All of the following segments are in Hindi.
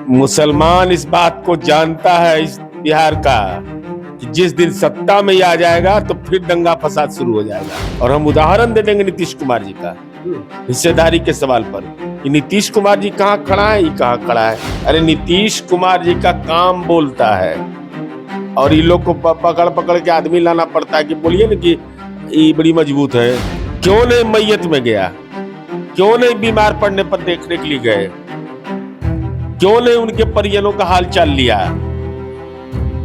मुसलमान इस बात को जानता है, इस बिहार का, कि जिस दिन सत्ता में ही आ जाएगा तो फिर दंगा फसाद शुरू हो जाएगा। और हम उदाहरण दे देंगे नीतीश कुमार जी का हिस्सेदारी के सवाल पर कि नीतीश कुमार जी कहाँ खड़ा है, ये कहाँ खड़ा है। अरे नीतीश कुमार जी का काम बोलता है और ये लोग को पकड़ पकड़ के आदमी लाना पड़ता है कि बोलिए ना कि ये बड़ी मजबूत है। क्यों नहीं मैयत में गया, क्यों नहीं बीमार पड़ने पर देखने के लिए गए, क्यों नहीं उनके परिजनों का हाल चाल लिया।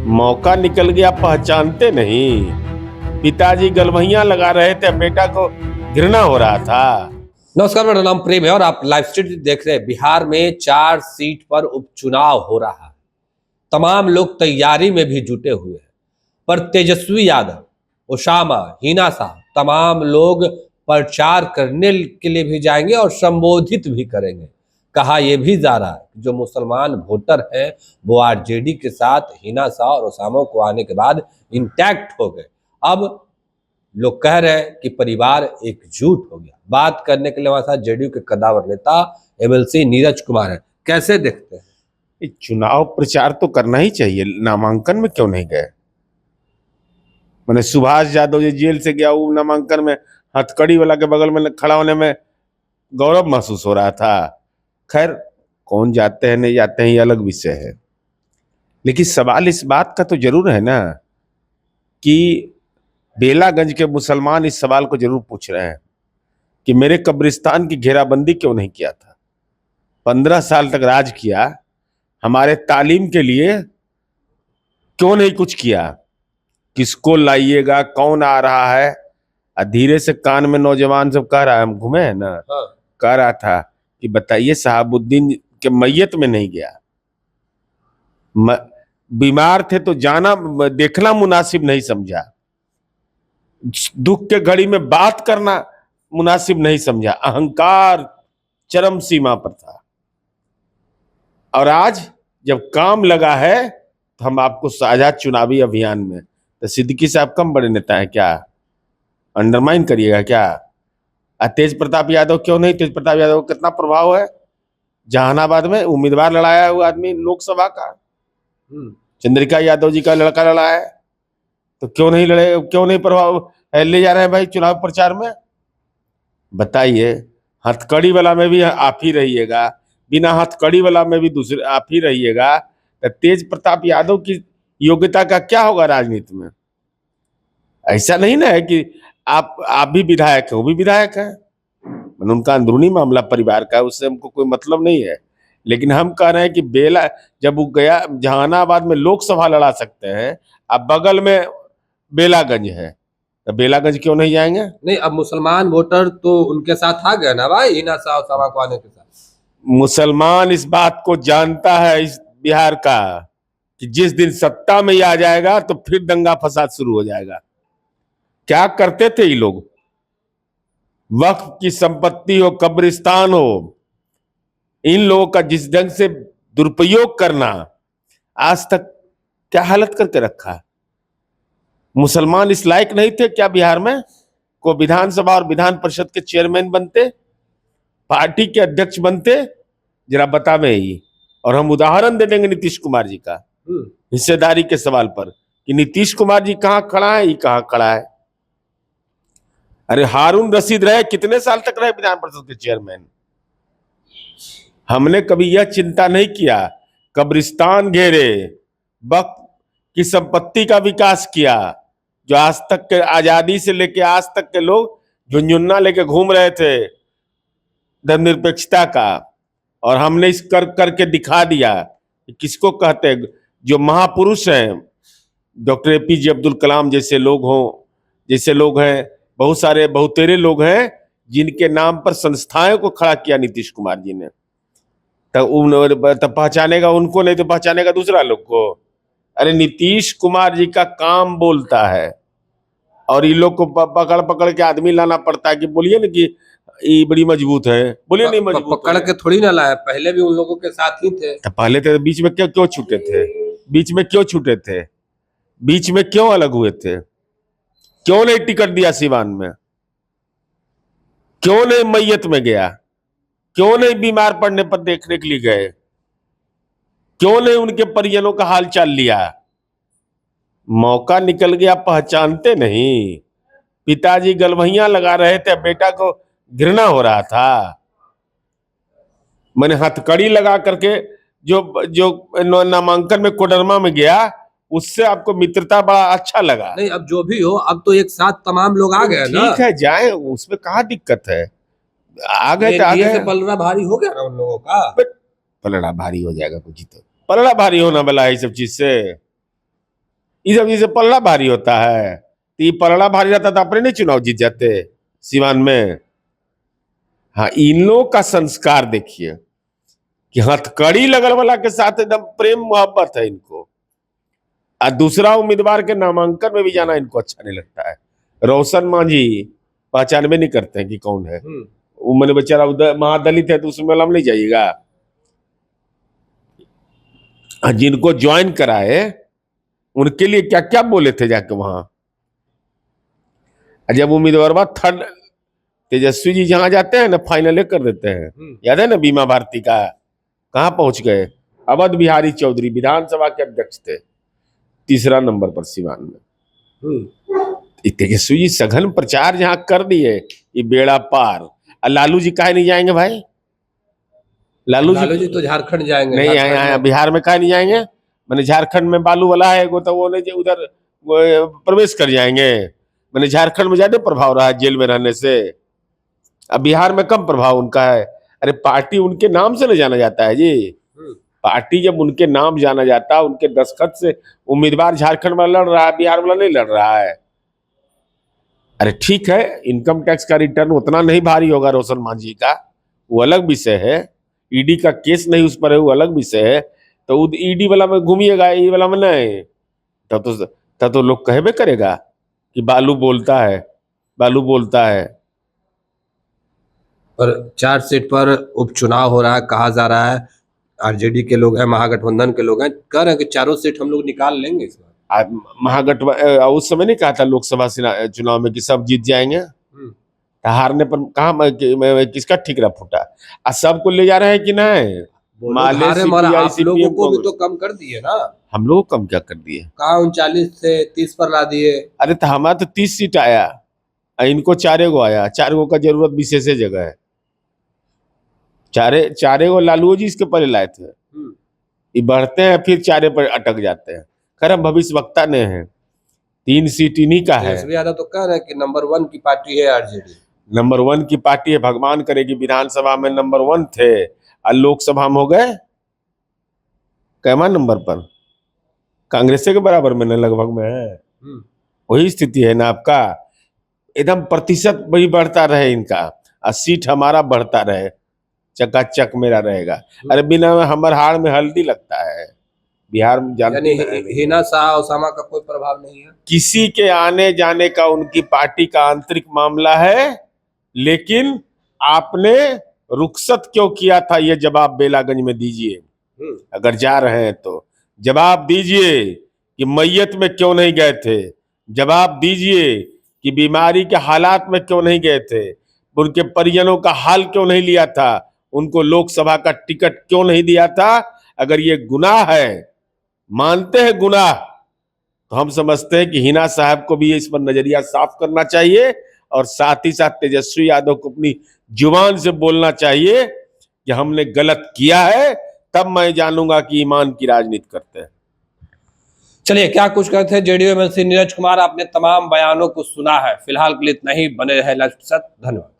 मौका निकल गया, पहचानते नहीं। पिताजी गलवहियां लगा रहे थे, बेटा को घृणा हो रहा था। नमस्कार, मेरा नाम प्रेम है और आप लाइव स्ट्रीट देख रहे हैं। बिहार में 4 सीट पर उपचुनाव हो रहा है। तमाम लोग तैयारी में भी जुटे हुए हैं, पर तेजस्वी यादव, ओसामा, हिना साहब तमाम लोग प्रचार करने के लिए भी जाएंगे और संबोधित भी करेंगे। कहा यह भी जा रहा है जो मुसलमान वोटर हैं वो आरजेडी के साथ हिना शाह और ओसामा को आने के बाद इंटैक्ट हो गए। अब लोग कह रहे हैं कि परिवार एकजुट हो गया। बात करने के लिए हमारे साथ जेडीयू के कद्दावर नेता एमएलसी नीरज कुमार है। कैसे देखते हैं? चुनाव प्रचार तो करना ही चाहिए, नामांकन में क्यों नहीं गए? मैंने सुभाष यादव जी जेल से गया, वो नामांकन में हथकड़ी वाला के बगल में खड़ा होने में गौरव महसूस हो रहा था। खैर, कौन जाते हैं नहीं जाते हैं ये अलग विषय है, लेकिन सवाल इस बात का तो जरूर है ना कि बेलागंज के मुसलमान इस सवाल को जरूर पूछ रहे हैं कि मेरे कब्रिस्तान की घेराबंदी क्यों नहीं किया था। 15 साल तक राज किया, हमारे तालीम के लिए क्यों नहीं कुछ किया? किसको लाइएगा, कौन आ रहा है? धीरे से कान में नौजवान सब कह रहा है, हम घूमे हैं ना, कह रहा था कि बताइए शहाबुद्दीन के मैयत में नहीं गया, बीमार थे तो जाना देखना मुनासिब नहीं समझा, दुख के घड़ी में बात करना मुनासिब नहीं समझा। अहंकार चरम सीमा पर था। और आज जब काम लगा है तो हम आपको साझा चुनावी अभियान में, तो सिद्दीकी साहब कम बड़े नेता है क्या? अंडरमाइन करिएगा क्या? तेज प्रताप यादव क्यों नहीं? तेज प्रताप यादव का कितना प्रभाव है जहानाबाद में, उम्मीदवार लड़ाया हुआ आदमी लोकसभा का। चंद्रिका यादव जी का लड़का लड़ा है, तो क्यों नहीं लड़े, क्यों नहीं प्रभाव ले जा रहे हैं भाई चुनाव प्रचार में? बताइए। हथकड़ी वाला में भी आप ही रहिएगा, बिना हथकड़ी वाला में भी दूसरे आप ही रहिएगा, तो तेज प्रताप यादव की योग्यता का क्या होगा राजनीति में? ऐसा नहीं ना है कि आप भी विधायक है, वो भी विधायक है, उनका अंदरूनी मामला परिवार का है, उससे हमको कोई मतलब नहीं है। लेकिन हम कह रहे हैं कि बेला जब वो गया जहानाबाद में लोकसभा लड़ा सकते हैं, अब बगल में बेलागंज है, तो बेलागंज क्यों नहीं जाएंगे? नहीं, अब मुसलमान वोटर तो उनके साथ आ गए ना भाई, हिना शाह और ओसामा को आने के साथ। मुसलमान इस बात को जानता है, इस बिहार का, कि जिस दिन सत्ता में ही आ जाएगा तो फिर दंगा फसाद शुरू हो जाएगा। क्या करते थे ये लोग? वक्फ की संपत्ति हो, कब्रिस्तान हो, इन लोगों का जिस ढंग से दुरुपयोग करना, आज तक क्या हालत करके रखा। मुसलमान इस लायक नहीं थे क्या बिहार में को विधानसभा और विधान परिषद के चेयरमैन बनते, पार्टी के अध्यक्ष बनते? जरा बतावे ही। और हम उदाहरण दे देंगे नीतीश कुमार जी का हिस्सेदारी के सवाल पर कि नीतीश कुमार जी कहाँ खड़ा है, ये कहाँ खड़ा है। अरे हारून रशीद रहे, कितने साल तक रहे विधान परिषद के चेयरमैन? हमने कभी यह चिंता नहीं किया, कब्रिस्तान घेरे, वक्त की संपत्ति का विकास किया, जो आज तक के आजादी से लेके आज तक के लोग झुंझुन्ना लेके घूम रहे थे धर्मनिरपेक्षता का, और हमने इस करके दिखा दिया कि किसको कहते हैं। जो महापुरुष हैं, डॉक्टर एपीजे अब्दुल कलाम जैसे लोग हों, जैसे लोग हैं, बहुत सारे बहुतेरे लोग हैं जिनके नाम पर संस्थाएं को खड़ा किया नीतीश कुमार जी ने, तो पहचानेगा उनको, नहीं तो पहचानेगा दूसरा लोग को। अरे नीतीश कुमार जी का काम बोलता है और ये लोग को पकड़ पकड़ के आदमी लाना पड़ता है कि बोलिए ना कि ये बड़ी मजबूत है, बोलिए नहीं मजबूत पकड़ के थोड़ी ना लाया, पहले भी उन लोगों के साथ ही थे। तो पहले तो बीच में क्यों छूटे थे? बीच में क्यों छूटे थे? बीच में क्यों अलग हुए थे? क्यों नहीं टिकट दिया सिवान में? क्यों नहीं मैयत में गया? क्यों नहीं बीमार पड़ने पर देखने के लिए गए? क्यों नहीं उनके परिजनों का हाल चाल लिया? मौका निकल गया, पहचानते नहीं। पिताजी गलवहियां लगा रहे थे, बेटा को घृणा हो रहा था। मैंने हथकड़ी लगा करके जो जो नामांकन में कोडरमा में गया, उससे आपको मित्रता बड़ा अच्छा लगा। नहीं, अब जो भी हो, अब तो एक साथ तमाम लोग आ गए ना। ठीक है, जाए, उसमें कहाँ दिक्कत है। आ गए तो आ एनडीए से गए। पलड़ा भारी हो गया ना उन लोगों का। पलड़ा भारी हो जाएगा कुछ तो। पलड़ा भारी होना वाला है ये सब चीज से। ये सब चीज से पलड़ा भारी होता है। तो ये पलड़ा भारी रहता तो अपने नहीं चुनाव जीत जाते सिवान में। हाँ, इन लोगों का संस्कार देखिए कि हथकड़ी लगल वाला के साथ एकदम प्रेम मोहब्बत है इनको। और दूसरा उम्मीदवार के नामांकन में भी जाना इनको अच्छा नहीं लगता है। रोशन मांझी पहचान में नहीं करते हैं कि कौन है वो। मैंने बेचारा महादलित है तो उसमें हम नहीं जाइएगा। जिनको ज्वाइन कराए उनके लिए क्या क्या बोले थे जाके वहां। जब उम्मीदवार बाद थर्ड तेजस्वी जी जहां जाते हैं ना, फाइनल कर देते हैं। याद है ना बीमा भारती का, कहां पहुंच गए? अवध बिहारी चौधरी विधानसभा के अध्यक्ष थे, तीसरा नंबर पर सिवान में। तेजस्वी जी सघन प्रचार जहां कर दिए, ये बेड़ा पार। और लालू जी काहे नहीं जाएंगे भाई? लालू जी तो झारखंड जाएंगे। नहीं, यहाँ बिहार में काहे नहीं जाएंगे? मैंने झारखंड में बालू वाला है तो वो नहीं उधर प्रवेश कर जाएंगे। मैंने झारखंड में ज्यादा प्रभाव रहा है जेल में रहने से। अब बिहार में कम प्रभाव उनका है। अरे पार्टी उनके नाम से न जाना जाता है जी। पार्टी जब उनके नाम जाना जाता है, उनके दस्तखत से उम्मीदवार झारखंड वाला लड़ रहा है, बिहार वाला नहीं लड़ रहा है। अरे ठीक है, इनकम टैक्स का रिटर्न उतना नहीं भारी होगा रोशन मांझी का, वो अलग विषय है। ईडी का केस नहीं उस पर है, वो अलग विषय है। तो ईडी वाला में घूमिएगा, ई वाला में नहीं। तब तो लोग कहबे करेगा कि बालू बोलता है, बालू बोलता है। और 4 सीट पर उपचुनाव हो रहा है, कहा जा रहा है आरजेडी के लोग हैं, महागठबंधन के लोग हैं, कह रहे हैं कि चारों सीट हम लोग निकाल लेंगे इस बार। महागठबंधन उस समय नहीं कहा था लोकसभा चुनाव में कि सब जीत जाएंगे। हारने पर कहा किसका ठीकरा फूटा? सबको ले जा रहे हैं कि नहीं? आप लोगों को भी तो कम कर दिए ना। हम लोग कम क्या कर दिए? कहा 39 से 30 पर ला दिए। अरे तो हमारा तो 30 सीट आया, इनको 4 गो आया। 4 गो का जरूरत विशेष जगह है। 4 गो लालू जी इसके पहले लाए थे। ये बढ़ते हैं फिर 4 पर अटक जाते हैं। खैर हम भविष्यवक्ता ने हैं, 3 सीट इन्हीं का है। ज्यादा तो कह रहे हैं कि नंबर 1 की पार्टी है आरजेडी। नंबर 1 की पार्टी है, भगवान करेगी। विधानसभा में नंबर 1 थे और लोकसभा में हो गए कैमा नंबर पर? कांग्रेस के बराबर में लगभग में है। वही स्थिति है ना आपका। एकदम प्रतिशत वही बढ़ता रहे इनका, और सीट हमारा बढ़ता रहे, चकाचक मेरा रहेगा। अरे बिना हमारे हाड़ में हल्दी लगता है बिहार में, जानते हैं। हिना शाह ओसामा का कोई प्रभाव नहीं है किसी के आने जाने का, उनकी पार्टी का आंतरिक मामला है। लेकिन आपने रुखसत क्यों किया था, ये जवाब बेलागंज में दीजिए। अगर जा रहे हैं तो जवाब दीजिए कि मैयत में क्यों नहीं गए थे। जवाब दीजिए कि बीमारी के हालात में क्यों नहीं गए थे। उनके परिजनों का हाल क्यों नहीं लिया था। उनको लोकसभा का टिकट क्यों नहीं दिया था। अगर ये गुनाह है, मानते हैं गुनाह, तो हम समझते हैं कि हिना साहब को भी इस पर नजरिया साफ करना चाहिए। और साथ ही साथ तेजस्वी यादव को अपनी जुबान से बोलना चाहिए कि हमने गलत किया है, तब मैं जानूंगा कि ईमान की राजनीति करते हैं। चलिए, क्या कुछ कहते हैं जेडीयू एमएलसी नीरज कुमार। आपने तमाम बयानों को सुना है। फिलहाल के लिए इतना ही। बने रहे लाइव के साथ। धन्यवाद।